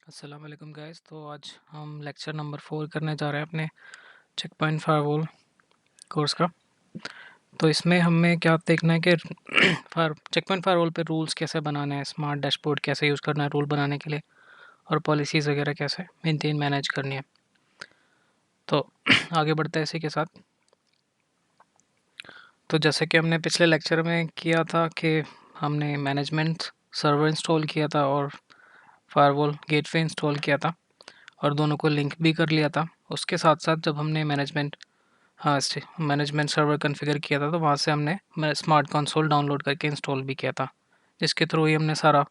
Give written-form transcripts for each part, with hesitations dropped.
अस्सलाम वालेकुम गाइस। तो आज हम लेक्चर नंबर 4 करने जा रहे हैं अपने चेक पॉइंट फायरवॉल कोर्स का। तो इसमें हमें क्या देखना है कि फायर चेक पॉइंट फायरवॉल पे रूल्स कैसे बनाने हैं, स्मार्ट डैशबोर्ड कैसे यूज़ करना है रूल बनाने के लिए, और पॉलिसीज़ वगैरह कैसे मेंटेन मैनेज करनी है। तो आगे बढ़ते हैं इसी के साथ। तो जैसे कि हमने पिछले लेक्चर में किया था कि हमने मैनेजमेंट सर्वर इंस्टॉल किया था और फायरवॉल गेटवे इंस्टॉल किया था और दोनों को लिंक भी कर लिया था। उसके साथ साथ जब हमने मैनेजमेंट सर्वर कॉन्फ़िगर किया था, तो वहाँ से हमने स्मार्ट कंसोल डाउनलोड करके इंस्टॉल भी किया था, जिसके थ्रू ही हमने सारा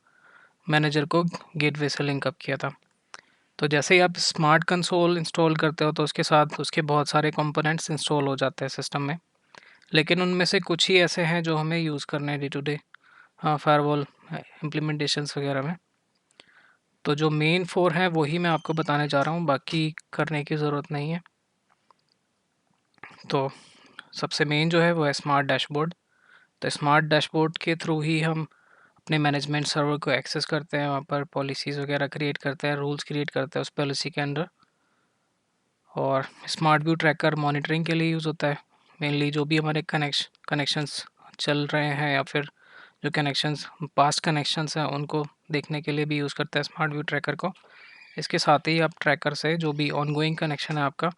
मैनेजर को गेटवे से लिंक अप किया था। तो जैसे ही आप स्मार्ट कंसोल इंस्टॉल करते हो तो उसके साथ उसके बहुत सारे कंपोनेंट्स इंस्टॉल हो जाते हैं सिस्टम में, लेकिन उनमें से कुछ ही ऐसे हैं जो हमें यूज़ करने हैं day to day firewall implementations वगैरह में। तो जो मेन 4 हैं वही मैं आपको बताने जा रहा हूँ, बाकी करने की ज़रूरत नहीं है। तो सबसे मेन जो है वो है स्मार्ट डैशबोर्ड। तो स्मार्ट डैशबोर्ड के थ्रू ही हम अपने मैनेजमेंट सर्वर को एक्सेस करते हैं, वहाँ पर पॉलिसीज़ वगैरह क्रिएट करते हैं, रूल्स क्रिएट करते हैं उस पॉलिसी के अंडर। और स्मार्ट व्यू ट्रैकर मॉनिटरिंग के लिए यूज़ होता है मेनली। जो भी हमारे कनेक्शंस चल रहे हैं या फिर जो कनेक्शंस पास्ट कनेक्शंस हैं उनको देखने के लिए भी यूज़ करते हैं स्मार्ट व्यू ट्रैकर को। इसके साथ ही आप ट्रैकर से जो भी ऑनगोइंग कनेक्शन है आपका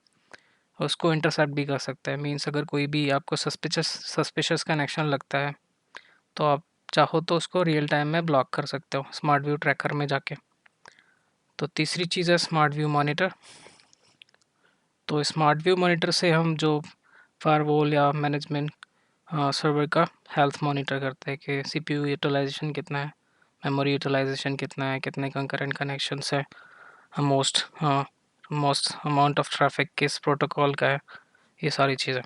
उसको इंटरसेप्ट भी कर सकते हैं। मीन्स अगर कोई भी आपको सस्पिशियस कनेक्शन लगता है तो आप चाहो तो उसको रियल टाइम में ब्लॉक कर सकते हो स्मार्ट व्यू ट्रैकर में जाके। तो तीसरी चीज़ है स्मार्ट व्यू मॉनिटर। तो स्मार्ट व्यू मॉनिटर से हम जो फायरवॉल या मैनेजमेंट सर्वर का हेल्थ मॉनिटर करते हैं कि सीपीयू यूटिलाइजेशन कितना है, मेमोरी यूटिलाइजेशन कितना है, कितने कंकरेंट कनेक्शंस है, most most amount of traffic किस प्रोटोकॉल का है, ये सारी चीज़ें।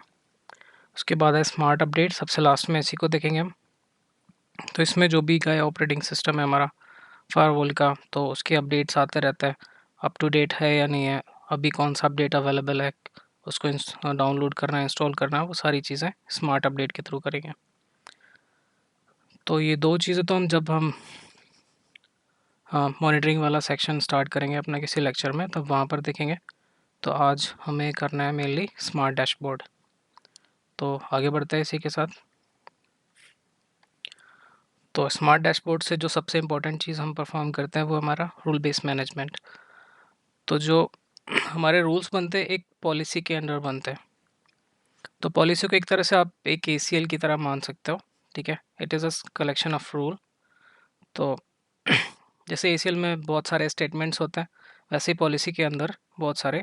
उसके बाद है स्मार्ट अपडेट, सबसे लास्ट में इसी को देखेंगे हम। तो इसमें जो भी गया ऑपरेटिंग सिस्टम है हमारा फायरवॉल का, तो उसके अपडेट्स आते रहते हैं, अप टू डेट है या नहीं है, अभी कौन सा अपडेट अवेलेबल है, उसको डाउनलोड करना है, इंस्टॉल करना है, वो सारी चीज़ें स्मार्ट अपडेट के थ्रू करेंगे। तो ये दो चीज़ें तो हम मॉनिटरिंग वाला सेक्शन स्टार्ट करेंगे अपना किसी लेक्चर में तब वहाँ पर देखेंगे। तो आज हमें करना है मेनली स्मार्ट डैशबोर्ड। तो आगे बढ़ते हैं इसी के साथ। तो स्मार्ट डैशबोर्ड से जो सबसे इम्पोर्टेंट चीज़ हम परफॉर्म करते हैं वो हमारा रूल बेस्ड मैनेजमेंट। तो जो हमारे रूल्स बनते हैं एक पॉलिसी के अंडर बनते हैं। तो पॉलिसी को एक तरह से आप एक एसीएल की तरह मान सकते हो, ठीक है। It is a collection of rule. तो जैसे एसीएल में बहुत सारे स्टेटमेंट्स होते हैं, वैसे ही पॉलिसी के अंदर बहुत सारे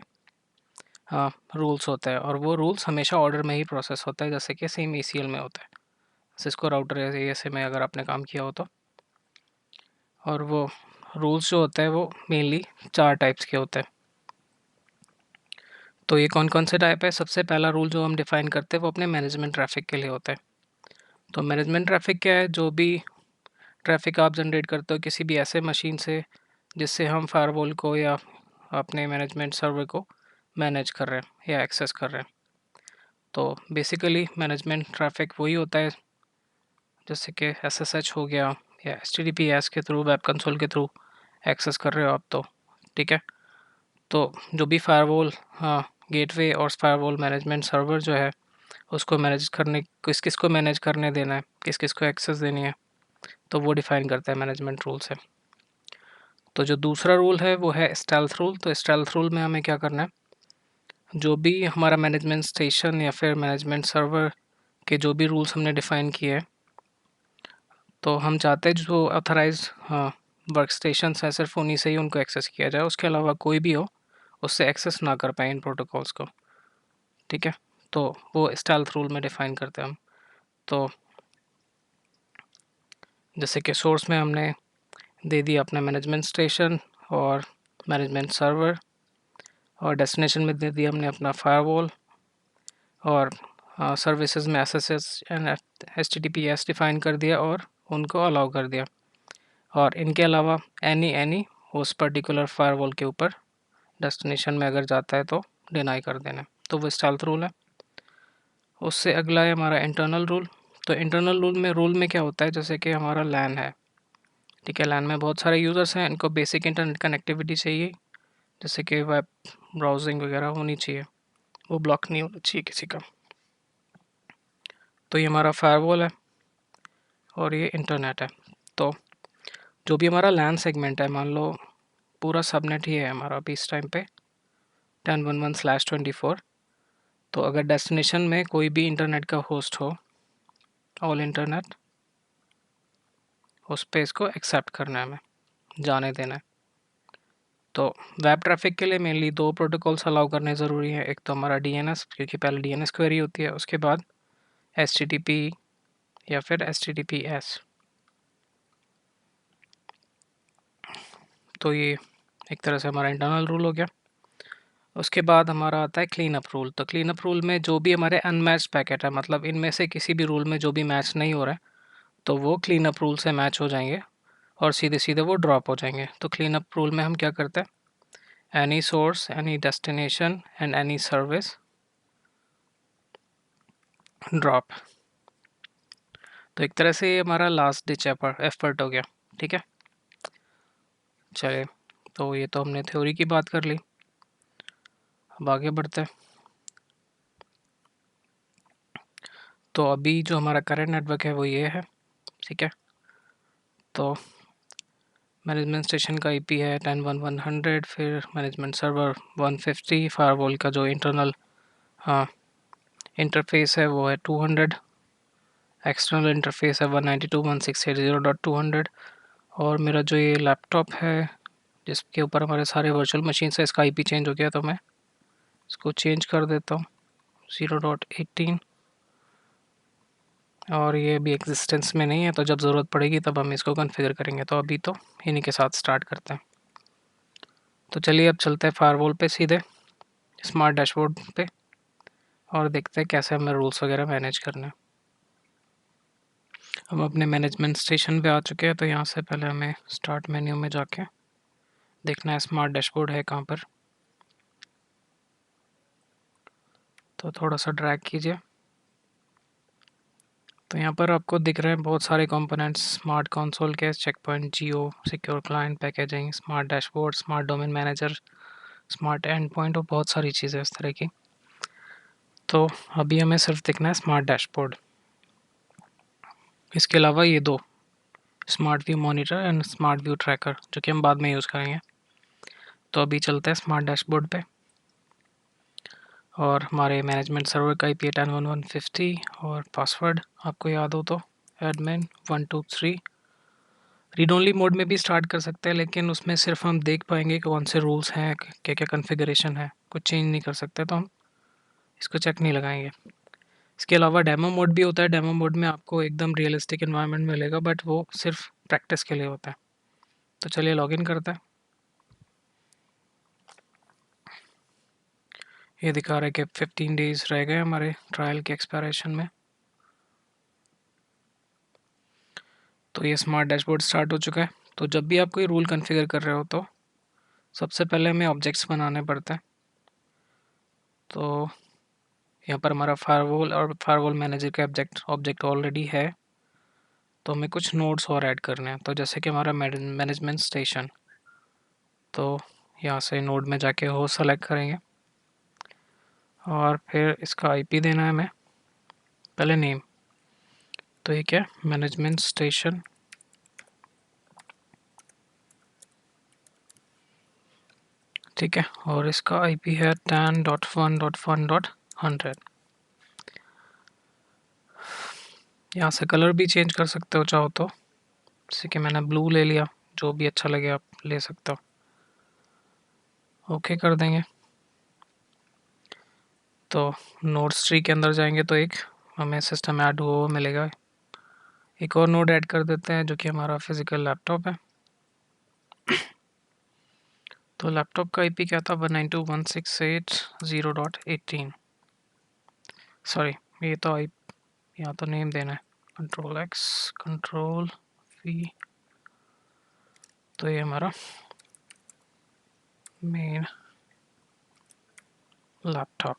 रूल्स होते हैं, और वो रूल्स हमेशा ऑर्डर में ही प्रोसेस होता है जैसे कि सेम एसीएल में होता है, सिस्को राउटर ऐसे में अगर आपने काम किया हो तो। और वो रूल्स जो होते हैं वो मेनली 4 टाइप्स के होते हैं। तो ये कौन कौन से टाइप है? सबसे पहला रूल जो हम डिफ़ाइन करते हैं वो अपने मैनेजमेंट ट्रैफिक के लिए होता है। तो मैनेजमेंट ट्रैफिक क्या है? जो भी ट्रैफिक आप जनरेट करते हो किसी भी ऐसे मशीन से जिससे हम फायरवॉल को या अपने मैनेजमेंट सर्वर को मैनेज कर रहे हैं या एक्सेस कर रहे हैं। तो बेसिकली मैनेजमेंट ट्रैफिक वही होता है जैसे कि एसएसएच हो गया या एचटीटीपीएस के थ्रू, वेब कंसोल के थ्रू एक्सेस कर रहे हो आप, तो ठीक है। तो जो भी फायरवॉल गेटवे और फायरवॉल मैनेजमेंट सर्वर जो है उसको मैनेज करने, किस किस को मैनेज करने देना है, किस किस को एक्सेस देनी है, तो वो डिफ़ाइन करता है मैनेजमेंट रूल से। तो जो दूसरा रूल है वो है स्टेल्थ रूल। तो स्टेल्थ रूल में हमें क्या करना है, जो भी हमारा मैनेजमेंट स्टेशन या फिर मैनेजमेंट सर्वर के जो भी रूल्स हमने डिफ़ाइन किए हैं, तो हम चाहते हैं जो ऑथराइज वर्क स्टेशन है सिर्फ उन्हीं से ही उनको एक्सेस किया जाए, उसके अलावा कोई भी हो उससे एक्सेस ना कर पाए इन प्रोटोकॉल्स को, ठीक है। तो वो स्टेल्थ रूल में डिफ़ाइन करते हैं हम। तो जैसे कि सोर्स में हमने दे दिया अपना मैनेजमेंट स्टेशन और मैनेजमेंट सर्वर, और डेस्टिनेशन में दे दिया हमने अपना फायरवॉल, और सर्विसेज में एसएसएस एंड एचटीटीपीएस डिफ़ाइन कर दिया और उनको अलाउ कर दिया। और इनके अलावा एनी उस पर्टिकुलर फायरवॉल के ऊपर डेस्टिनेशन में अगर जाता है तो डिनाई कर देना। तो वो स्टेल्थ रूल है। उससे अगला है हमारा इंटरनल रूल। तो इंटरनल रूल में क्या होता है, जैसे कि हमारा लैन है, ठीक है, लैन में बहुत सारे यूज़र्स हैं, इनको बेसिक इंटरनेट कनेक्टिविटी चाहिए, जैसे कि वेब ब्राउजिंग वगैरह होनी चाहिए, वो ब्लॉक नहीं होना चाहिए किसी का। तो ये हमारा फायरवॉल है और ये इंटरनेट है। तो जो भी हमारा लैन सेगमेंट है, मान लो पूरा सबनेट ही है हमारा अभी इस टाइम पे 10.11/24। तो अगर डेस्टिनेशन में कोई भी इंटरनेट का होस्ट हो, ऑल इंटरनेट, उस पे इसको एक्सेप्ट करना है, हमें जाने देना है। तो वेब ट्रैफिक के लिए मेनली दो प्रोटोकॉल्स अलाउ करने ज़रूरी है। एक तो हमारा DNS, क्योंकि पहले DNS क्वेरी होती है, उसके बाद HTTP या फिर HTTPS। तो ये एक तरह से हमारा इंटरनल रूल हो गया। उसके बाद हमारा आता है क्लीन अप रूल। तो क्लीन अप रूल में जो भी हमारे अनमैच्ड पैकेट है, मतलब इनमें से किसी भी रूल में जो भी मैच नहीं हो रहा है, तो वो क्लीन अप रूल से मैच हो जाएंगे और सीधे सीधे वो ड्रॉप हो जाएंगे। तो क्लीन अप रूल में हम क्या करते हैं, any source, any destination and any service drop. तो एक तरह से ये हमारा लास्ट डिच एफर्ट हो गया। ठीक है, चलिए, तो ये तो हमने थ्योरी की बात कर ली, अब आगे बढ़ते हैं। तो अभी जो हमारा करंट नेटवर्क है वो ये है। ठीक है, तो मैनेजमेंट स्टेशन का IP है 10.1.100, फिर मैनेजमेंट सर्वर 150, फायरवॉल का जो इंटरनल हाँ इंटरफेस है वो है 200, एक्सटर्नल इंटरफेस है 192.168.0.200। और मेरा जो ये लैपटॉप है जिसके ऊपर हमारे सारे वर्चुअल मशीन है, इसका IP चेंज हो गया, तो मैं इसको चेंज कर देता हूँ 0.18। और ये अभी एग्जिस्टेंस में नहीं है, तो जब ज़रूरत पड़ेगी तब हम इसको कॉन्फ़िगर करेंगे। तो अभी तो इन्हीं के साथ स्टार्ट करते हैं। तो चलिए अब चलते हैं फायरवॉल पे सीधे, स्मार्ट डैशबोर्ड पे, और देखते हैं कैसे हमें रूल्स वगैरह मैनेज करना है। हम अपने मैनेजमेंट स्टेशन पे आ चुके हैं, तो यहाँ से पहले हमें स्टार्ट मेन्यू में जाके देखना है स्मार्ट डैशबोर्ड है कहाँ पर। तो थोड़ा सा ड्रैग कीजिए, तो यहाँ पर आपको दिख रहे हैं बहुत सारे कंपोनेंट्स, स्मार्ट कंसोल के, चेक पॉइंट, जियो, secure client, packaging, smart dashboard, smart domain manager, smart end point, और बहुत सारी चीज़ें इस तरह की। तो अभी हमें सिर्फ देखना है स्मार्ट डैशबोर्ड। इसके अलावा ये दो, smart view monitor and smart view tracker, जो कि हम बाद में यूज़ करेंगे। तो अभी चलते हैं स्मार्ट डैशबोर्ड पे, और हमारे मैनेजमेंट सर्वर का IP 10.1.150 और पासवर्ड आपको याद हो तो एडमिन 123। रीड ओनली मोड में भी स्टार्ट कर सकते हैं, लेकिन उसमें सिर्फ हम देख पाएंगे कि कौन से रूल्स हैं, क्या क्या कॉन्फ़िगरेशन है, कुछ चेंज नहीं कर सकते, तो हम इसको चेक नहीं लगाएंगे। इसके अलावा डेमो मोड भी होता है। डेमो मोड में आपको एकदम रियलिस्टिक इन्वायरमेंट मिलेगा, बट वो सिर्फ प्रैक्टिस के लिए होता है। तो चलिए लॉगिन करते हैं। ये दिखा रहा है कि 15 डेज़ रह गए हमारे ट्रायल के एक्सपायरेशन में। तो ये स्मार्ट डैशबोर्ड स्टार्ट हो चुका है। तो जब भी आप कोई रूल कॉन्फ़िगर कर रहे हो, तो सबसे पहले हमें ऑब्जेक्ट्स बनाने पड़ते हैं। तो यहाँ पर हमारा फायरवॉल और फायरवॉल मैनेजर का ऑब्जेक्ट ऑलरेडी है, तो हमें कुछ नोड्स और ऐड करने हैं। तो जैसे कि हमारा मैनेजमेंट स्टेशन, तो यहाँ से नोड में जाके हो सेलेक्ट करेंगे, और फिर इसका IP देना है हमें, पहले नेम। तो ये क्या, मैनेजमेंट स्टेशन, ठीक है, और इसका IP है 10.1.1.100। यहाँ से कलर भी चेंज कर सकते हो चाहो तो, जैसे कि मैंने ब्लू ले लिया, जो भी अच्छा लगे आप ले सकते हो। ओके कर देंगे। तो नोड्स ट्री के अंदर जाएंगे तो एक हमें सिस्टम ऐड हुआ मिलेगा। एक और नोड ऐड कर देते हैं, जो कि हमारा फिजिकल लैपटॉप है। तो लैपटॉप का IP क्या था, 192.168.0.18। सॉरी, ये तो यहाँ तो नेम देना है, Ctrl+X Ctrl+V। तो ये हमारा मेन लैपटॉप।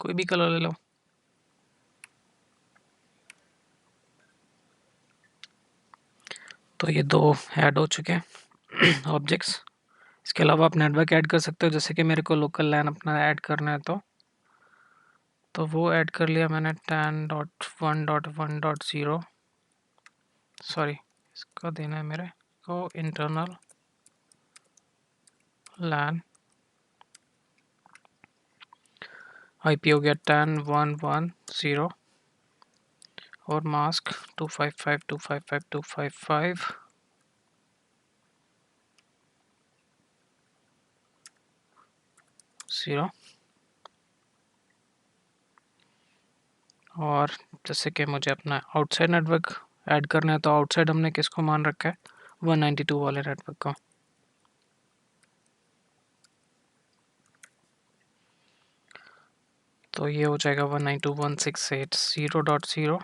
कोई भी कलर ले लो। तो ये दो ऐड हो चुके हैं ऑब्जेक्ट्स। इसके अलावा आप नेटवर्क ऐड कर सकते हो, जैसे कि मेरे को लोकल लैन अपना ऐड करना है तो वो ऐड कर लिया मैंने 10.1.1.0। सॉरी, इसका देना है मेरे को इंटरनल लैन। आईपी हो गया 10.1.1.0 और मास्क 255.255.255.0। और जैसे कि मुझे अपना आउटसाइड नेटवर्क ऐड करना है तो आउटसाइड हमने किसको मान रखा है, 192 वाले नेटवर्क को। तो ये हो जाएगा 192.168.0.0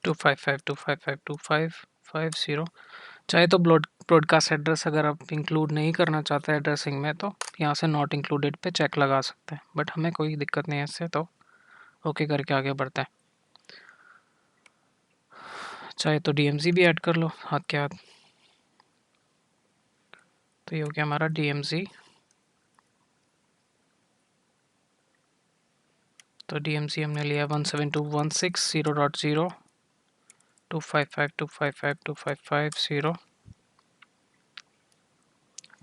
255.255.255.0। चाहे तो ब्रॉडकास्ट एड्रेस अगर आप इंक्लूड नहीं करना चाहते एड्रेसिंग में तो यहाँ से नॉट इंक्लूडेड पे चेक लगा सकते हैं, बट हमें कोई दिक्कत नहीं है इससे, तो ओके करके आगे बढ़ते हैं। चाहे तो DMZ भी ऐड कर लो हाथ के हाथ। तो ये हो गया हमारा DMZ। तो DMZ हमने लिया 172.160.0 255.255.255.0।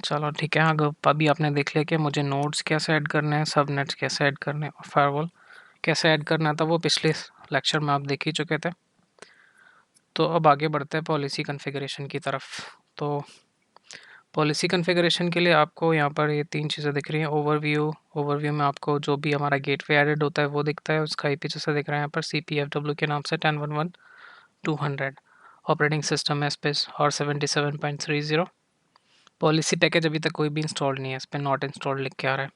चलो ठीक है, अभी आपने देख लिया कि मुझे नोड्स कैसे ऐड करने हैं, सब नेट्स कैसे ऐड करने हैं और फायरवॉल कैसे ऐड करना था, वो पिछले लेक्चर में आप देख ही चुके थे। तो अब आगे बढ़ते हैं पॉलिसी कॉन्फ़िगरेशन की तरफ। तो पॉलिसी कॉन्फ़िगरेशन के लिए आपको यहाँ पर ये तीन चीज़ें दिख रही हैं। ओवरव्यू में आपको जो भी हमारा गेटवे एडेड होता है वो दिखता है, उसका IP जैसे दिख रहा है यहाँ पर CPFW के नाम से 10.1.1.200। ऑपरेटिंग सिस्टम है इस पर और 77.30। पॉलिसी पैकेज अभी तक कोई भी इंस्टॉल नहीं है, इस पर नॉट इंस्टॉल लिख के आ रहा है।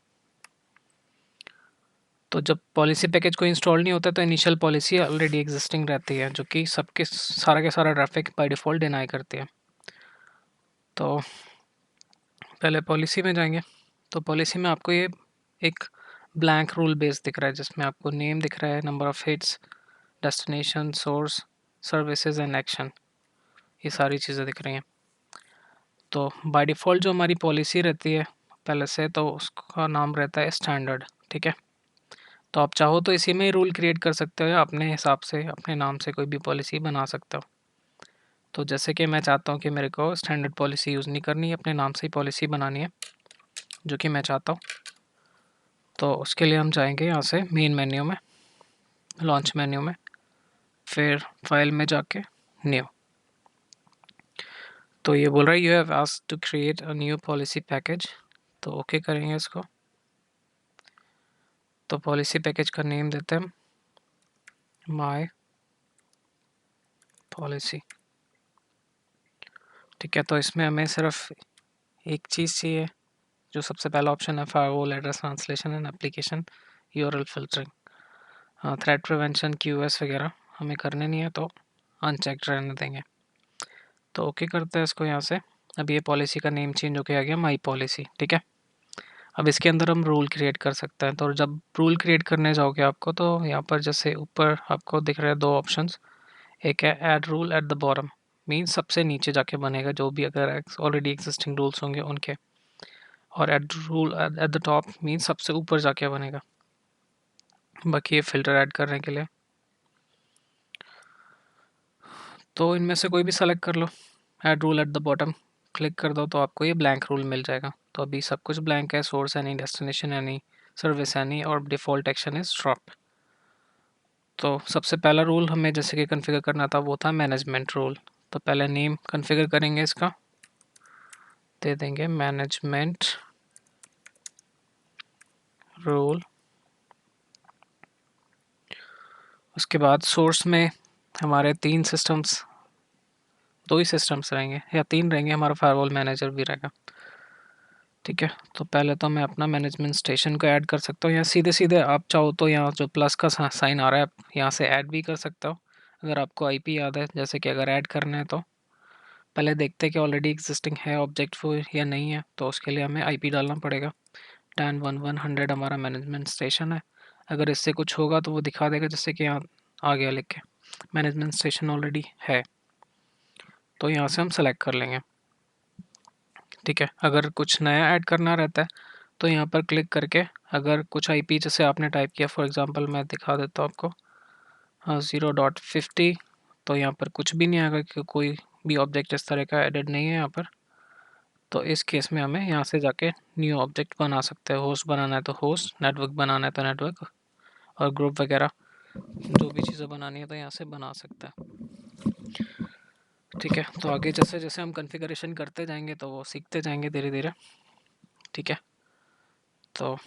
तो जब पॉलिसी पैकेज को इंस्टॉल नहीं होता तो इनिशियल पॉलिसी ऑलरेडी एग्जिस्टिंग रहती है, जो कि सबके सारा के सारा ट्रैफिक बाय डिफ़ॉल्ट डिनाई करती है। तो पहले पॉलिसी में जाएंगे। तो पॉलिसी में आपको ये एक ब्लैंक रूल बेस दिख रहा है, जिसमें आपको नेम दिख रहा है, number of hits, destination, source, services and action, ये सारी चीज़ें दिख रही हैं। तो बाय डिफ़ॉल्ट जो हमारी पॉलिसी रहती है पहले से, तो उसका नाम रहता है स्टैंडर्ड। ठीक है, तो आप चाहो तो इसी में ही रूल क्रिएट कर सकते हो या अपने हिसाब से अपने नाम से कोई भी पॉलिसी बना सकते हो। तो जैसे कि मैं चाहता हूँ कि मेरे को स्टैंडर्ड पॉलिसी यूज़ नहीं करनी है, अपने नाम से ही पॉलिसी बनानी है, जो कि मैं चाहता हूँ। तो उसके लिए हम जाएंगे यहाँ से मेन मेन्यू में, लॉन्च मेन्यू में, फिर फाइल में जाके न्यू। तो ये बोल रहा है you have asked to create a new policy package, तो ओके करेंगे इसको। तो पॉलिसी पैकेज का नेम देते हैं माय पॉलिसी। ठीक है, तो इसमें हमें सिर्फ एक चीज़ चाहिए, जो सबसे पहला ऑप्शन है firewall address translation and application URL filtering. हाँ, थ्रेट प्रिवेंशन QoS वगैरह हमें करने नहीं है, तो अनचेक्ड रहने देंगे। तो ओके करते हैं इसको यहाँ से। अब ये पॉलिसी का नेम चेंज होके आ गया माई पॉलिसी। ठीक है, अब इसके अंदर हम रूल क्रिएट कर सकते हैं। तो जब रूल क्रिएट करने जाओगे आपको, तो यहाँ पर जैसे ऊपर आपको दिख रहे हैं दो ऑप्शंस, एक है add rule at the bottom, means सबसे नीचे जाके बनेगा जो भी अगर ऑलरेडी एग्जिस्टिंग रूल्स होंगे उनके, और add rule at the top means सबसे ऊपर जाके बनेगा। बाकी ये फ़िल्टर ऐड करने के लिए, तो इनमें से कोई भी सेलेक्ट कर लो। Add rule at the bottom click कर दो तो आपको ये ब्लैंक रूल मिल जाएगा। तो अभी सब कुछ ब्लैंक है, source any, destination any, service any और डिफ़ॉल्ट एक्शन इज़ ड्रॉप। तो सबसे पहला रूल हमें जैसे कि कॉन्फ़िगर करना था वो था मैनेजमेंट रूल। तो पहले नेम कॉन्फ़िगर करेंगे, इसका दे देंगे मैनेजमेंट रूल। उसके बाद सोर्स में हमारे दो ही सिस्टम्स रहेंगे या तीन रहेंगे, हमारा फायरवॉल मैनेजर भी रहेगा। ठीक है, तो पहले तो मैं अपना मैनेजमेंट स्टेशन को ऐड कर सकता हूँ, या सीधे सीधे आप चाहो तो यहाँ जो प्लस का साइन आ रहा है आप यहाँ से ऐड भी कर सकते हो, अगर आपको IP याद है। जैसे कि अगर ऐड करना है तो पहले देखते हैं कि ऑलरेडी एग्जिस्टिंग है ऑब्जेक्ट वो या नहीं है, तो उसके लिए हमें IP डालना पड़ेगा। 10.1.100 हमारा मैनेजमेंट स्टेशन है। अगर इससे कुछ होगा तो वो दिखा देगा, जैसे कि यहाँ आ गया लिख के मैनेजमेंट स्टेशन ऑलरेडी है। तो यहाँ से हम सेलेक्ट कर लेंगे। ठीक है, अगर कुछ नया ऐड करना रहता है तो यहाँ पर क्लिक करके, अगर कुछ आईपी जैसे आपने टाइप किया, फॉर एग्जांपल मैं दिखा देता हूँ आपको, हाँ 0.50, तो यहाँ पर कुछ भी नहीं आएगा कि कोई भी ऑब्जेक्ट इस तरह का एडेड नहीं है यहाँ पर। तो इस केस में हमें यहाँ से जाके न्यू ऑब्जेक्ट बना सकते हैं। होस्ट बनाना है तो होस्ट, नेटवर्क बनाना है तो नेटवर्क, और ग्रुप वगैरह जो भी चीज़ें बनानी है तो यहाँ से बना सकता है। ठीक है, तो आगे जैसे जैसे हम कॉन्फ़िगरेशन करते जाएंगे तो वो सीखते जाएंगे धीरे धीरे। ठीक है, तो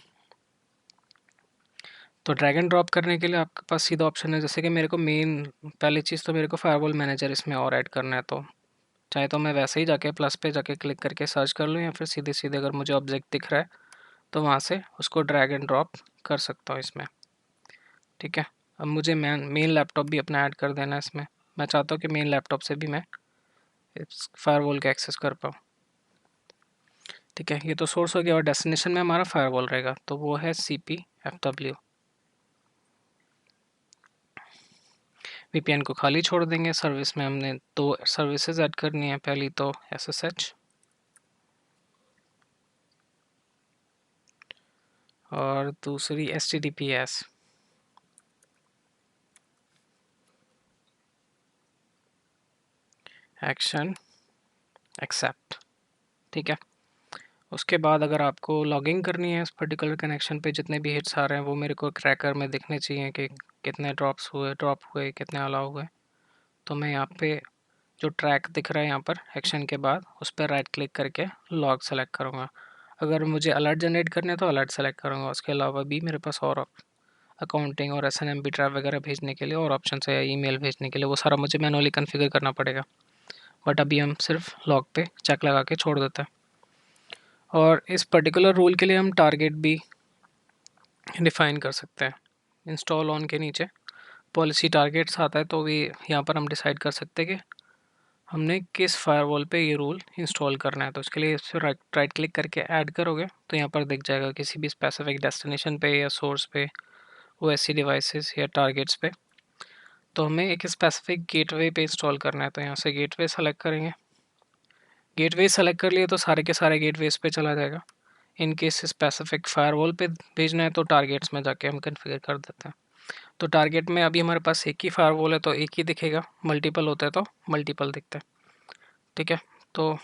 ड्रैग एंड ड्रॉप करने के लिए आपके पास सीधा ऑप्शन है, जैसे कि मेरे को मेन पहली चीज़ तो मेरे को फायरवॉल मैनेजर इसमें और ऐड करना है, तो चाहे तो मैं वैसे ही जाके प्लस पे जाके क्लिक करके सर्च कर लूँ, या फिर सीधे सीधे अगर मुझे ऑब्जेक्ट दिख रहा है तो वहाँ से उसको ड्रैग एंड ड्रॉप कर सकता हूँ इसमें। ठीक है, अब मुझे मेन लैपटॉप भी अपना ऐड कर देना है इसमें। मैं चाहता हूँ कि मेन लैपटॉप से भी मैं इस फायरवॉल का एक्सेस कर पाऊँ। ठीक है, ये तो सोर्स हो गया, और डेस्टिनेशन में हमारा फायरवॉल रहेगा, तो वो है CPFW। VPN को खाली छोड़ देंगे। सर्विस में हमने दो सर्विसेज ऐड करनी है, पहली तो SSH और दूसरी HTTPS। Action accept. ठीक है, उसके बाद अगर आपको लॉगिंग करनी है इस पर्टिकुलर कनेक्शन पे, जितने भी हिट्स आ रहे हैं वो मेरे को ट्रैकर में दिखने चाहिए कि कितने ड्रॉप हुए कितने अलाउ हुए। तो मैं यहाँ पे जो ट्रैक दिख रहा है यहाँ पर एक्शन के बाद, उस पर राइट क्लिक करके लॉग सेलेक्ट करूँगा। अगर मुझे अलर्ट जनरेट करने तो अलर्ट सेलेक्ट करूँगा। उसके अलावा भी मेरे पास और अकाउंटिंग और SNMP ट्रैप वगैरह भेजने के लिए और ऑप्शन है, या ईमेल भेजने के लिए, वो सारा मुझे मैनुअली कॉन्फ़िगर करना पड़ेगा। बट अभी हम सिर्फ लॉग पे चेक लगा के छोड़ देते हैं। और इस पर्टिकुलर रूल के लिए हम टारगेट भी डिफ़ाइन कर सकते हैं। इंस्टॉल ऑन के नीचे पॉलिसी टारगेट्स आता है, तो भी यहाँ पर हम डिसाइड कर सकते हैं कि हमने किस फायरवॉल पे ये रूल इंस्टॉल करना है। तो उसके लिए इस राइट क्लिक करके ऐड करोगे तो यहाँ पर दिख जाएगा किसी भी स्पेसिफिक डेस्टिनेशन पे या सोर्स पे, OSC डिवाइसेस या टारगेट्स पे। तो हमें एक स्पेसिफिक गेटवे पे इंस्टॉल करना है, तो यहाँ से गेटवे सेलेक्ट करेंगे। गेटवे सेलेक्ट कर लिए तो सारे के सारे गेटवेज पे चला जाएगा। इन केस स्पेसिफिक फायरवॉल पे भेजना है तो टारगेट्स में जाके हम कन्फिगर कर देते हैं। तो टारगेट में अभी हमारे पास एक ही फायरवॉल है तो एक ही दिखेगा, मल्टीपल होता है तो मल्टीपल दिखता है। ठीक है, तो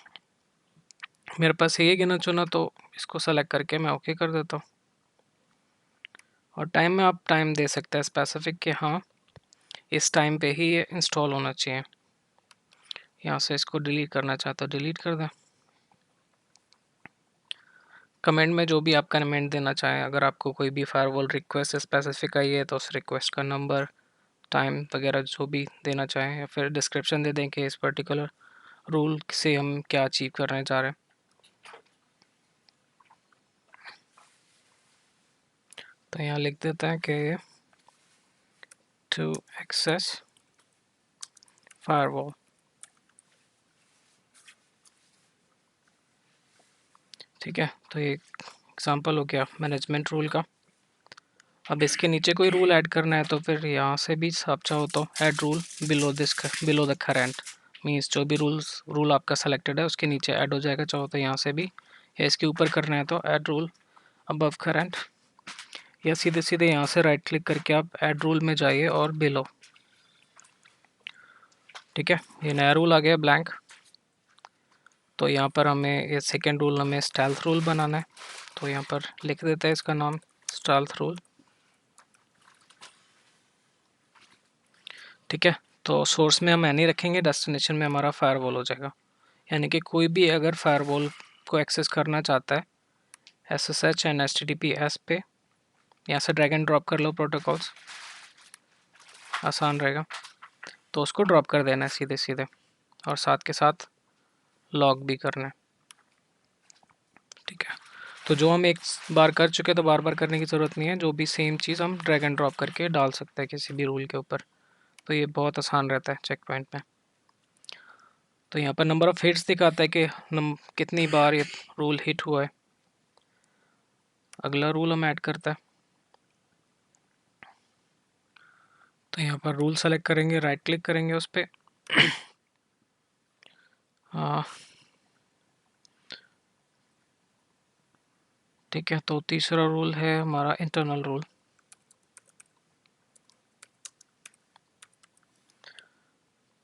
मेरे पास ये गिना चुना, तो इसको सेलेक्ट करके मैं ओके कर देता हूँ। और टाइम में आप टाइम दे सकते हैं स्पेसिफिक कि हाँ इस टाइम पे ही ये इंस्टॉल होना चाहिए। यहाँ से इसको डिलीट करना चाहता तो डिलीट कर दें। कमेंट में जो भी आप कमेंट देना चाहें, अगर आपको कोई भी फायरवॉल रिक्वेस्ट स्पेसिफिक आई है तो उस रिक्वेस्ट का नंबर, टाइम वगैरह जो भी देना चाहें, या फिर डिस्क्रिप्शन दे दें कि इस पर्टिकुलर रूल से हम क्या अचीव करने जा रहे हैं। तो यहाँ लिख देते हैं कि टू एक्सेस फायरवॉल। ठीक है, तो ये एग्जांपल हो गया मैनेजमेंट रूल का। अब इसके नीचे कोई रूल ऐड करना है तो फिर यहाँ से भी आप चाहो तो add rule below the current, means जो भी रूल आपका सेलेक्टेड है उसके नीचे ऐड हो जाएगा। चाहो तो यहाँ से भी, या इसके ऊपर करना है तो ऐड रूल अबव करंट, या सीधे सीधे यहाँ से राइट क्लिक करके आप ऐड रूल में जाइए और बिलो। ठीक है, ये नया रूल आ गया ब्लैंक। तो यहाँ पर हमें ये सेकेंड रूल हमें स्टेल्थ रूल बनाना है, तो यहाँ पर लिख देते हैं इसका नाम स्टेल्थ रूल। ठीक है, तो सोर्स में हम एनी रखेंगे, डेस्टिनेशन में हमारा फायरवॉल हो जाएगा। यानी कि कोई भी अगर फायरवॉल को एक्सेस करना चाहता है SSH एंड HTTPS पे, यहाँ से ड्रैग एंड ड्रॉप कर लो प्रोटोकॉल्स, आसान रहेगा। तो उसको ड्रॉप कर देना है सीधे सीधे, और साथ के साथ लॉग भी करना है। ठीक है, तो जो हम एक बार कर चुके तो बार बार करने की ज़रूरत नहीं है। जो भी सेम चीज़ हम ड्रैग एंड ड्रॉप करके डाल सकते हैं किसी भी रूल के ऊपर, तो ये बहुत आसान रहता है चेक पॉइंट में। तो यहाँ पर नंबर ऑफ़ हिट्स दिखाता है कि कितनी बार ये रूल हिट हुआ है। अगला रूल हम ऐड करता है, तो यहाँ पर रूल सेलेक्ट करेंगे, राइट क्लिक करेंगे उस पर, ठीक है, तो तीसरा रूल है हमारा इंटरनल रूल।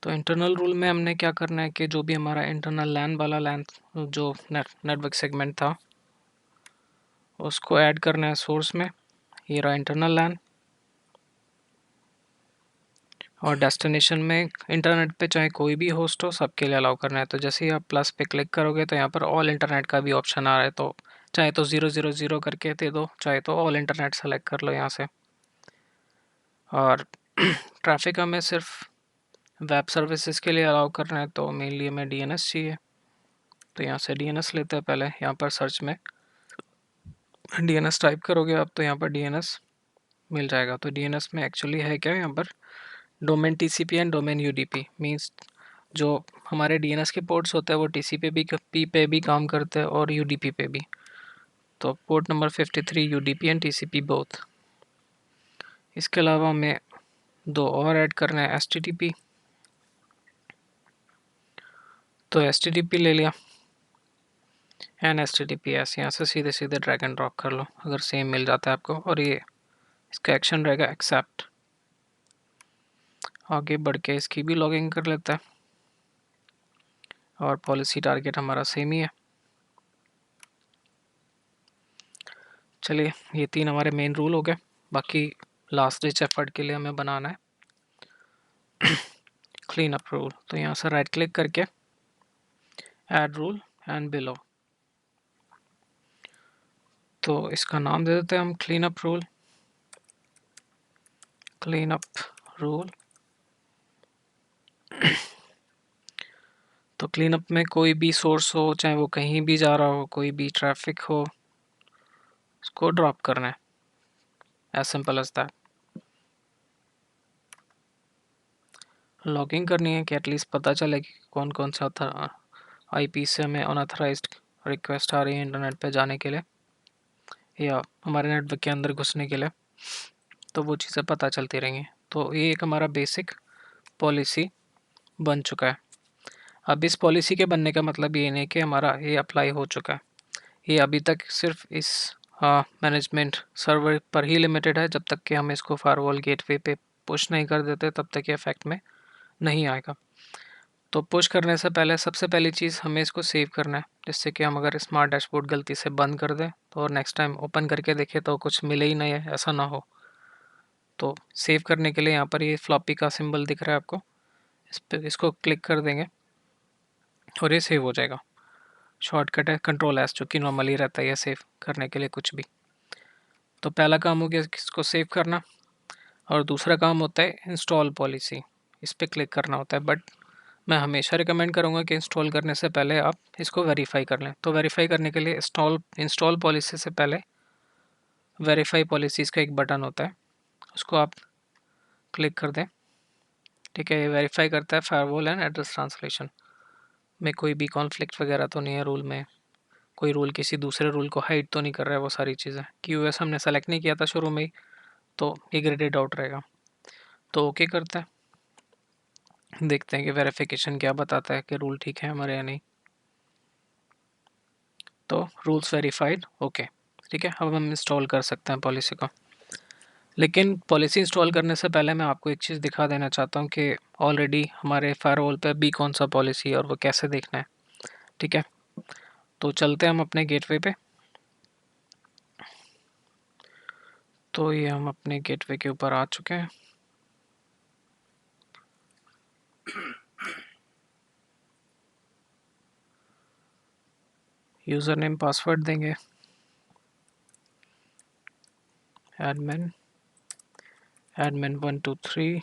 तो इंटरनल रूल में हमने क्या करना है कि जो भी हमारा इंटरनल लैन वाला लैन जो नेटवर्क सेगमेंट था उसको ऐड करना है सोर्स में। ये रहा इंटरनल लैन। और डेस्टिनेशन में इंटरनेट पे चाहे कोई भी होस्ट हो सबके लिए अलाउ करना है। तो जैसे ही आप प्लस पे क्लिक करोगे तो यहाँ पर ऑल इंटरनेट का भी ऑप्शन आ रहा है। तो चाहे तो 000 करके दे दो, चाहे तो ऑल इंटरनेट सेलेक्ट कर लो यहाँ से। और ट्रैफिक हमें सिर्फ वेब सर्विसेज के लिए अलाउ करना है, तो मेनली हमें डीएनएस चाहिए। तो यहाँ से डीएनएस लेते हैं। पहले यहाँ पर सर्च में डीएनएस टाइप करोगे आप तो यहाँ पर डीएनएस मिल जाएगा। तो डीएनएस में एक्चुअली है क्या, यहाँ पर domain TCP and domain UDP means जो हमारे डीएनएस के पोर्ट्स होते हैं वो टीसीपी पे भी काम करते हैं और यूडीपी पे भी। तो port number 53 UDP and TCP both. इसके अलावा हमें दो और ऐड करना है, एचटीटीपी। तो एचटीटीपी ले लिया एंड एचटीटीपीएस। यहाँ से सीधे सीधे ड्रैग एंड ड्रॉप कर लो अगर सेम मिल जाता है आपको। और ये इसका एक्शन रहेगा एक्सेप्ट। आगे बढ़ के इसकी भी लॉगिंग कर लेता है और पॉलिसी टारगेट हमारा सेम ही है। चलिए, ये तीन हमारे मेन रूल हो गए। बाकी लास्ट डिच एफर्ट के लिए हमें बनाना है क्लीन अप रूल। तो यहाँ से राइट क्लिक करके ऐड रूल एंड बिलो। तो इसका नाम दे देते हैं हम clean up rule. Clean up rule. तो क्लीन अप में कोई भी सोर्स हो, चाहे वो कहीं भी जा रहा हो, कोई भी ट्रैफिक हो, उसको ड्रॉप करना है। As simple as that. Logging करनी है कि एटलीस्ट पता चले कि कौन कौन सा आईपी से हमें अनऑथराइज्ड रिक्वेस्ट आ रही है इंटरनेट पे जाने के लिए या हमारे नेटवर्क के अंदर घुसने के लिए। तो वो चीज़ें पता चलती रहेंगी। तो ये एक हमारा बेसिक पॉलिसी बन चुका है। अब इस पॉलिसी के बनने का मतलब ये नहीं कि हमारा ये अप्लाई हो चुका है। ये अभी तक सिर्फ इस मैनेजमेंट सर्वर पर ही लिमिटेड है। जब तक कि हम इसको फायरवॉल गेटवे पे पुश नहीं कर देते तब तक ये इफेक्ट में नहीं आएगा। तो पुश करने से पहले सबसे पहली चीज़ हमें इसको सेव करना है, जिससे कि हम अगर स्मार्ट डैशबोर्ड गलती से बंद कर दें तो और नेक्स्ट टाइम ओपन करके देखें तो कुछ मिले ही नहीं है, ऐसा ना हो। तो सेव करने के लिए यहाँ पर ये फ्लॉपी का सिंबल दिख रहा है आपको, इस पर इसको क्लिक कर देंगे और ये सेव हो जाएगा। शॉर्टकट है कंट्रोल S, जो कि नॉर्मली रहता है ये सेव करने के लिए कुछ भी। तो पहला काम हो गया इसको सेव करना। और दूसरा काम होता है इंस्टॉल पॉलिसी। इस पर क्लिक करना होता है, बट मैं हमेशा रिकमेंड करूँगा कि इंस्टॉल करने से पहले आप इसको वेरीफाई कर लें। तो वेरीफाई करने के लिए इंस्टॉल पॉलिसी से पहले वेरीफाई पॉलिसीज़ का एक बटन होता है, उसको आप क्लिक कर दें। ठीक है, ये वेरीफाई करता है फायरवॉल एंड एड्रेस ट्रांसलेशन में कोई भी कॉन्फ्लिक्ट वगैरह तो नहीं है रूल में, कोई रूल किसी दूसरे रूल को हाइड तो नहीं कर रहा है। वो सारी चीज़ें QoS हमने सेलेक्ट नहीं किया था शुरू में ही, तो ये ग्रेडेड आउट रहेगा। तो ओके करते हैं, देखते हैं कि वेरिफिकेशन क्या बताता है कि रूल ठीक है हमारे या नहीं। तो रूल्स वेरीफाइड, ओके। ठीक है, अब हम इंस्टॉल कर सकते हैं पॉलिसी को। लेकिन पॉलिसी इंस्टॉल करने से पहले मैं आपको एक चीज़ दिखा देना चाहता हूँ कि ऑलरेडी हमारे फायरवॉल पे भी कौन सा पॉलिसी है और वो कैसे देखना है। ठीक है, तो चलते हैं हम अपने गेटवे पे। तो ये हम अपने गेटवे के ऊपर आ चुके हैं। यूज़र नेम पासवर्ड देंगे, एडमिन 123।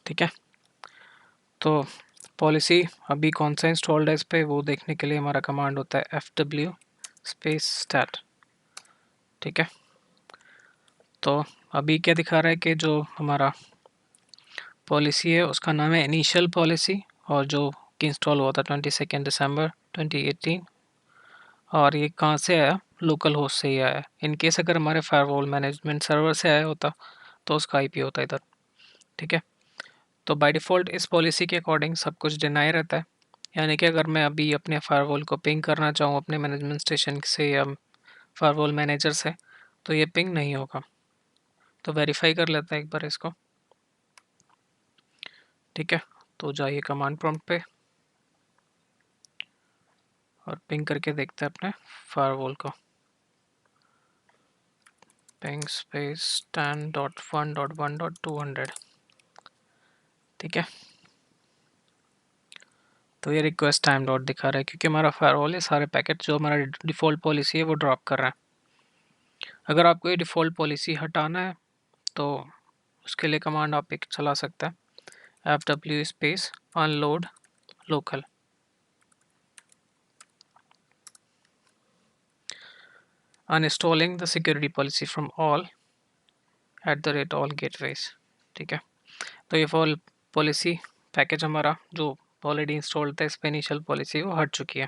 ठीक है, तो पॉलिसी अभी कौन सा इंस्टॉल्ड है इस पर वो देखने के लिए हमारा कमांड होता है FW stat। ठीक है, तो अभी क्या दिखा रहा है कि जो हमारा पॉलिसी है उसका नाम है इनिशियल पॉलिसी, और जो कि इंस्टॉल हुआ था 22 दिसंबर 2018। और ये कहाँ से आया, लोकल होस्ट से ही आया। इन केस अगर हमारे फायरवॉल मैनेजमेंट सर्वर से आया होता तो उसका IP होता इधर। ठीक है, तो बाय डिफ़ॉल्ट इस पॉलिसी के अकॉर्डिंग सब कुछ डिनाई रहता है। यानी कि अगर मैं अभी अपने फायरवॉल को पिंग करना चाहूँ अपने मैनेजमेंट स्टेशन से या फायरवॉल मैनेजर से, तो ये पिंग नहीं होगा। तो वेरीफाई कर लेते हैं एक बार इसको। ठीक है, तो जाइए कमांड प्रॉम्प्ट पे और पिंग करके देखते हैं अपने फायरवॉल को। Ping space 10.1.1.200। ठीक है, तो ये रिक्वेस्ट टाइम डॉट दिखा रहा है क्योंकि हमारा फायरवॉल है, सारे पैकेट जो हमारा डिफ़ॉल्ट पॉलिसी है वो ड्रॉप कर रहा है। अगर आपको ये डिफ़ॉल्ट पॉलिसी हटाना है तो उसके लिए कमांड आप एक चला सकते हैं, fw space unload local. Uninstalling the security policy from all @all gateways। ठीक है, तो ये फॉल पॉलिसी पैकेज हमारा जो ऑलरेडी इंस्टॉल्ड था इस पे इनिशियल पॉलिसी वो हट चुकी है।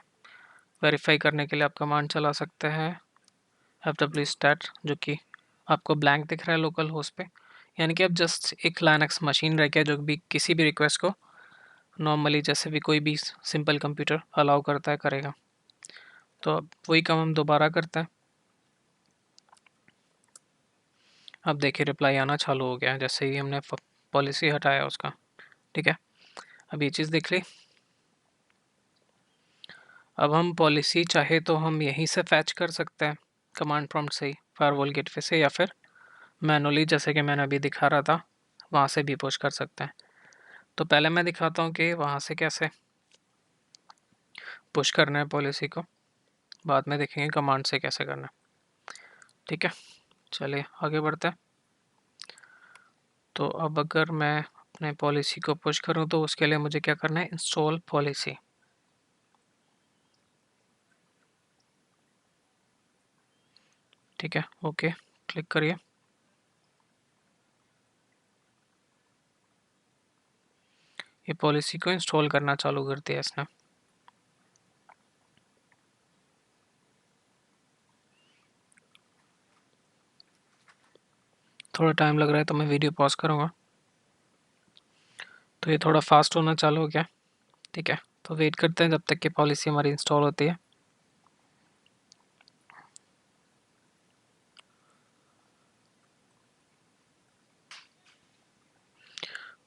वेरीफाई करने के लिए आप कमांड चला सकते हैं fw stat, जो कि आपको ब्लैंक दिख रहा है लोकल होस्ट पे, यानी कि अब जस्ट एक लाइनक्स मशीन रह गया जो भी किसी भी रिक्वेस्ट को नॉर्मली जैसे भी कोई भी सिंपल कंप्यूटर अलाउ करता है करेगा। तो अब वही काम हम दोबारा करते हैं। अब देखिए रिप्लाई आना चालू हो गया है जैसे ही हमने पॉलिसी हटाया उसका। ठीक है, अब ये चीज़ देख ली। अब हम पॉलिसी चाहे तो हम यहीं से फैच कर सकते हैं कमांड प्रॉम्प्ट से ही फायरवॉल गेटवे से, या फिर मैनुअली जैसे कि मैंने अभी दिखा रहा था वहाँ से भी पुश कर सकते हैं। तो पहले मैं दिखाता हूँ कि वहाँ से कैसे पुश करना है पॉलिसी को, बाद में देखेंगे कमांड से कैसे करना है। ठीक है, चलिए आगे बढ़ते हैं। तो अब अगर मैं अपने पॉलिसी को पुश करूँ तो उसके लिए मुझे क्या करना है, इंस्टॉल पॉलिसी। ठीक है, ओके क्लिक करिए। ये पॉलिसी को इंस्टॉल करना चालू कर दिया इसने। थोड़ा टाइम लग रहा है तो मैं वीडियो पॉज करूँगा। तो ये थोड़ा फास्ट होना चालू हो गया। ठीक है, तो वेट करते हैं जब तक कि पॉलिसी हमारी इंस्टॉल होती है।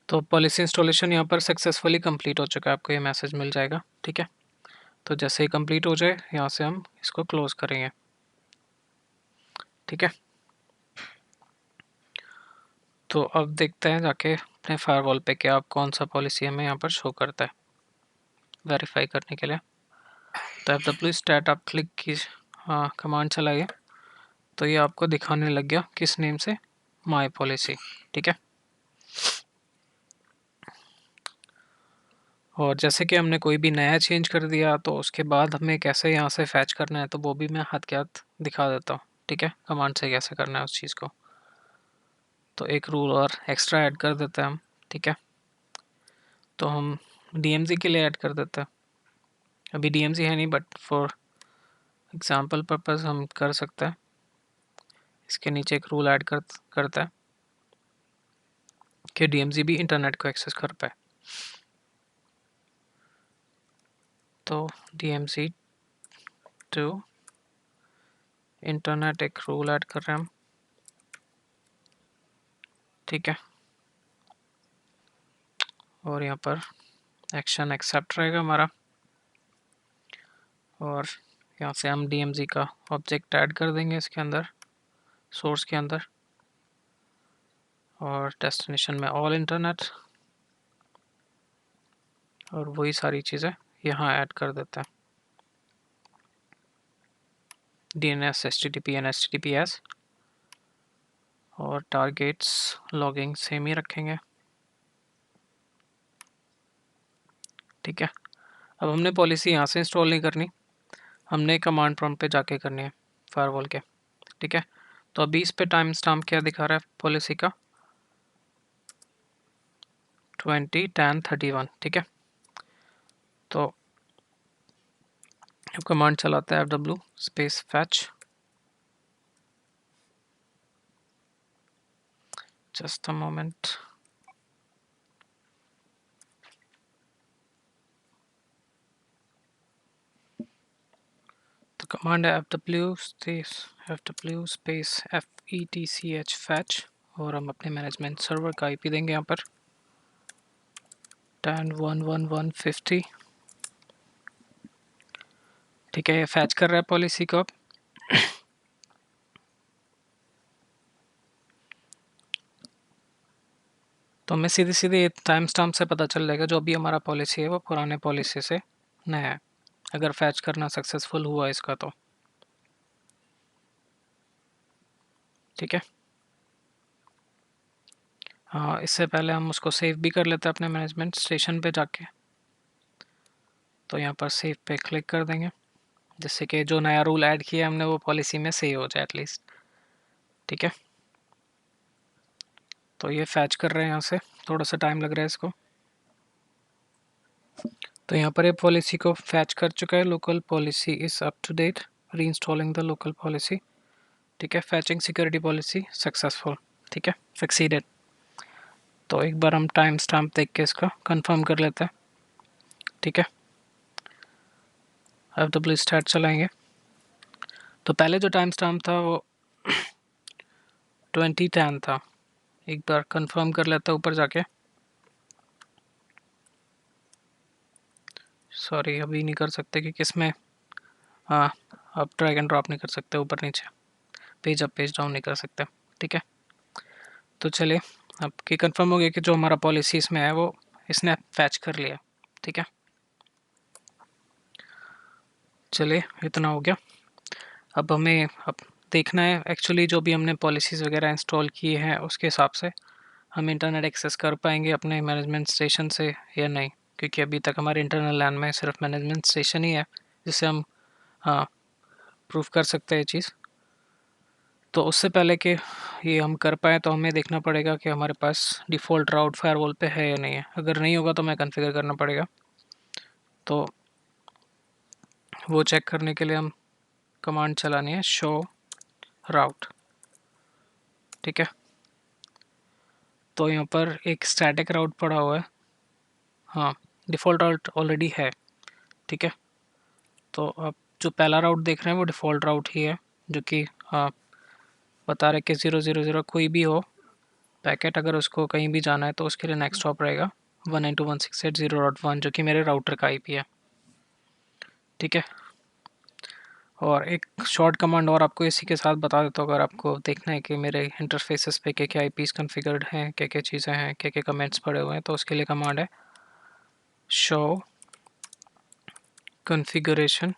तो पॉलिसी इंस्टॉलेशन यहाँ पर सक्सेसफुली कंप्लीट हो चुका है, आपको ये मैसेज मिल जाएगा। ठीक है, तो जैसे ही कंप्लीट हो जाए यहाँ से हम इसको क्लोज करेंगे। ठीक है, तो अब देखते हैं जाके अपने फायरवॉल पे कि आप कौन सा पॉलिसी हमें यहाँ पर शो करता है वेरीफाई करने के लिए। तो fw stat आप क्लिक कीजिए, हाँ कमांड चलाइए, तो ये आपको दिखाने लग गया किस नेम से, माई पॉलिसी। ठीक है, और जैसे कि हमने कोई भी नया चेंज कर दिया तो उसके बाद हमें कैसे यहाँ से फैच करना है तो वो भी मैं हाथ के हाथ दिखा देता हूँ। ठीक है, कमांड से कैसे करना है उस चीज़ को। तो एक रूल और एक्स्ट्रा ऐड कर देते हैं हम। ठीक है, तो हम DMZ के लिए ऐड कर देते हैं। अभी DMZ है नहीं बट फॉर एग्जाम्पल पर्पज़ हम कर सकते हैं। इसके नीचे एक रूल ऐड करता है कि DMZ भी इंटरनेट को एक्सेस कर पाए। तो DMZ टू इंटरनेट एक रूल ऐड कर रहे हैं हम। ठीक है, और यहाँ पर एक्शन एक्सेप्ट रहेगा हमारा, और यहाँ से हम DMZ का ऑब्जेक्ट ऐड कर देंगे इसके अंदर, सोर्स के अंदर, और डेस्टिनेशन में ऑल इंटरनेट, और वही सारी चीज़ें यहाँ ऐड कर देते हैं। DNS HTTP एंड HTTPS, और टारगेट्स लॉगिंग सेम ही रखेंगे। ठीक है, अब हमने पॉलिसी यहाँ से इंस्टॉल नहीं करनी, हमने कमांड प्रॉम्प्ट पे जाके करनी है फायरवॉल के। ठीक है, तो अभी इस पे टाइम स्टैम्प क्या दिखा रहा है पॉलिसी का, 201031। ठीक है, तो अब कमांड चलाता है fw space fetch, just a moment. तो कमांड है fw space fetch fetch, और हम अपने मैनेजमेंट सर्वर का आईपी देंगे यहाँ पर 10.1.1.150। ठीक है, ये फैच कर रहा है पॉलिसी को अब। तो हमें सीधे सीधे टाइम स्टैम्प से पता चल जाएगा जो भी हमारा पॉलिसी है वो पुराने पॉलिसी से नया है, अगर फैच करना सक्सेसफुल हुआ इसका तो। ठीक है, हाँ, इससे पहले हम उसको सेव भी कर लेते हैं अपने मैनेजमेंट स्टेशन पे जाके। तो यहाँ पर सेव पे क्लिक कर देंगे, जिससे कि जो नया रूल ऐड किया हमने वो पॉलिसी में सेव हो जाए एटलीस्ट। ठीक है, तो ये फैच कर रहे हैं यहाँ से, थोड़ा सा टाइम लग रहा है इसको। तो यहाँ पर ये पॉलिसी को फैच कर चुका है, local policy is up to date, reinstalling the local policy. ठीक है, फैचिंग सिक्योरिटी पॉलिसी सक्सेसफुल। ठीक है, सक्सीडेड। तो एक बार हम टाइम स्टैम्प देख के इसका कंफर्म कर लेते हैं। ठीक है, FW स्टार्ट चलाएंगे। तो पहले जो टाइम स्टैम्प था वो 2010 था। एक बार कंफर्म कर लेता ऊपर जाके। सॉरी, अभी नहीं कर सकते कि किसमें, हाँ, आप ड्रैग एंड ड्रॉप नहीं कर सकते ऊपर नीचे, पेज अप पेज डाउन नहीं कर सकते। ठीक है, तो चलिए, अब कि कंफर्म हो गया कि जो हमारा पॉलिसी इसमें है वो इसने फैच कर लिया। ठीक है, चलिए, इतना हो गया। अब हमें अब देखना है एक्चुअली जो भी हमने पॉलिसीज़ वगैरह इंस्टॉल किए हैं उसके हिसाब से हम इंटरनेट एक्सेस कर पाएंगे अपने मैनेजमेंट स्टेशन से या नहीं, क्योंकि अभी तक हमारे इंटरनल लैन में सिर्फ मैनेजमेंट स्टेशन ही है जिससे हम, हाँ, प्रूफ कर सकते हैं ये चीज़। तो उससे पहले कि ये हम कर पाएँ तो हमें देखना पड़ेगा कि हमारे पास डिफ़ॉल्ट राउट फायरवॉल पे है या नहीं है। अगर नहीं होगा तो हमें कॉन्फ़िगर करना पड़ेगा। तो वो चेक करने के लिए हम कमांड चलानी है शो राउट। ठीक है, तो यहाँ पर एक स्टैटिक राउट पड़ा हुआ है, हाँ, डिफ़ॉल्ट राउट ऑलरेडी है। ठीक है, तो अब जो पहला राउट देख रहे हैं वो डिफ़ॉल्ट राउट ही है, जो कि, हाँ, बता रहे कि 000 कोई भी हो पैकेट, अगर उसको कहीं भी जाना है तो उसके लिए नेक्स्ट हॉप रहेगा 192.168.0.1, जो कि मेरे राउटर का आईपी है। ठीक है, और एक शॉर्ट कमांड और आपको इसी के साथ बता देता हूँ, अगर आपको देखना है कि मेरे इंटरफेसेस पे क्या क्या आईपीस कॉन्फ़िगर्ड हैं, क्या क्या चीज़ें हैं, क्या क्या कमेंट्स पड़े हुए हैं, तो उसके लिए कमांड है शो कॉन्फ़िगरेशन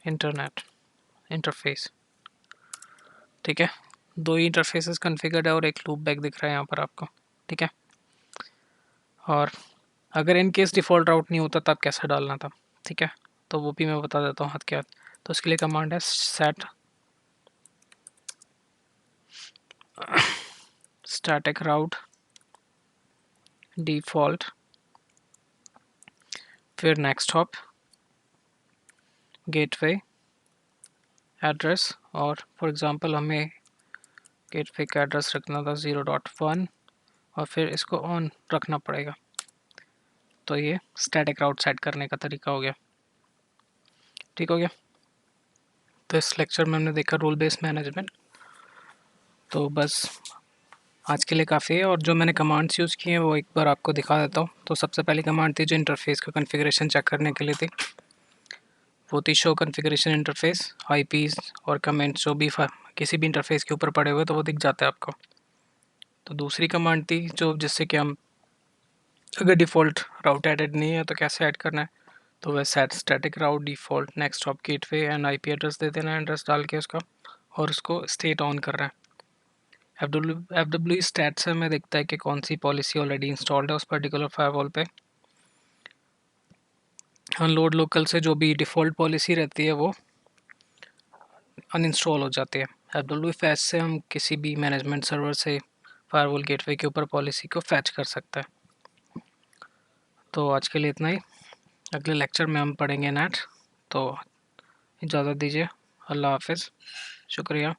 इंटरनेट इंटरफेस। ठीक है, दो ही इंटरफेसेस कॉन्फ़िगर्ड है और एक लूप बैक दिख रहा है यहाँ पर आपको। ठीक है, और अगर इन केस डिफ़ॉल्ट राउट नहीं होता तब कैसे डालना था। ठीक है, तो वो भी मैं बता देता हूँ हाथ के हाथ। तो उसके लिए कमांड है सेट स्टैटिक राउट डिफ़ॉल्ट, फिर नेक्स्ट हॉप गेटवे एड्रेस, और फॉर एग्ज़ाम्पल हमें गेटवे का एड्रेस रखना था 0.1 और फिर इसको ऑन रखना पड़ेगा। तो ये स्टैटिक राउट सेट करने का तरीका हो गया। ठीक हो गया। तो इस लेक्चर में हमने देखा रूल बेस्ड मैनेजमेंट। तो बस आज के लिए काफ़ी है, और जो मैंने कमांड्स यूज़ किए हैं वो एक बार आपको दिखा देता हूँ। तो सबसे पहली कमांड थी जो इंटरफेस का कॉन्फ़िगरेशन चेक करने के लिए थी, वो थी शो कॉन्फ़िगरेशन इंटरफेस। आईपीस और कमेंट्स जो भी किसी भी इंटरफेस के ऊपर पड़े हुए तो वो दिख जाता है आपको। तो दूसरी कमांड थी जो जिससे कि हम, अगर डिफ़ॉल्ट राउट एडेड नहीं है तो कैसे ऐड करना है, तो वह set static route default next hop gateway and IP address दे देना, एड्रेस डाल के उसका, और उसको स्टेट ऑन कर रहा है। FW स्टैट से हमें देखता है कि कौन सी पॉलिसी ऑलरेडी इंस्टॉल्ड है उस पर्टिकुलर फायरवॉल पे। अनलोड लोकल से जो भी डिफ़ॉल्ट पॉलिसी रहती है वो अनइंस्टॉल हो जाती है। FW फैच से हम किसी भी मैनेजमेंट सर्वर से फायरवॉल गेटवे के ऊपर पॉलिसी को फैच कर सकते हैं। तो आज के लिए इतना ही। अगले लेक्चर में हम पढ़ेंगे नेट। तो इजाज़त दीजिए, अल्लाह हाफिज़, शुक्रिया।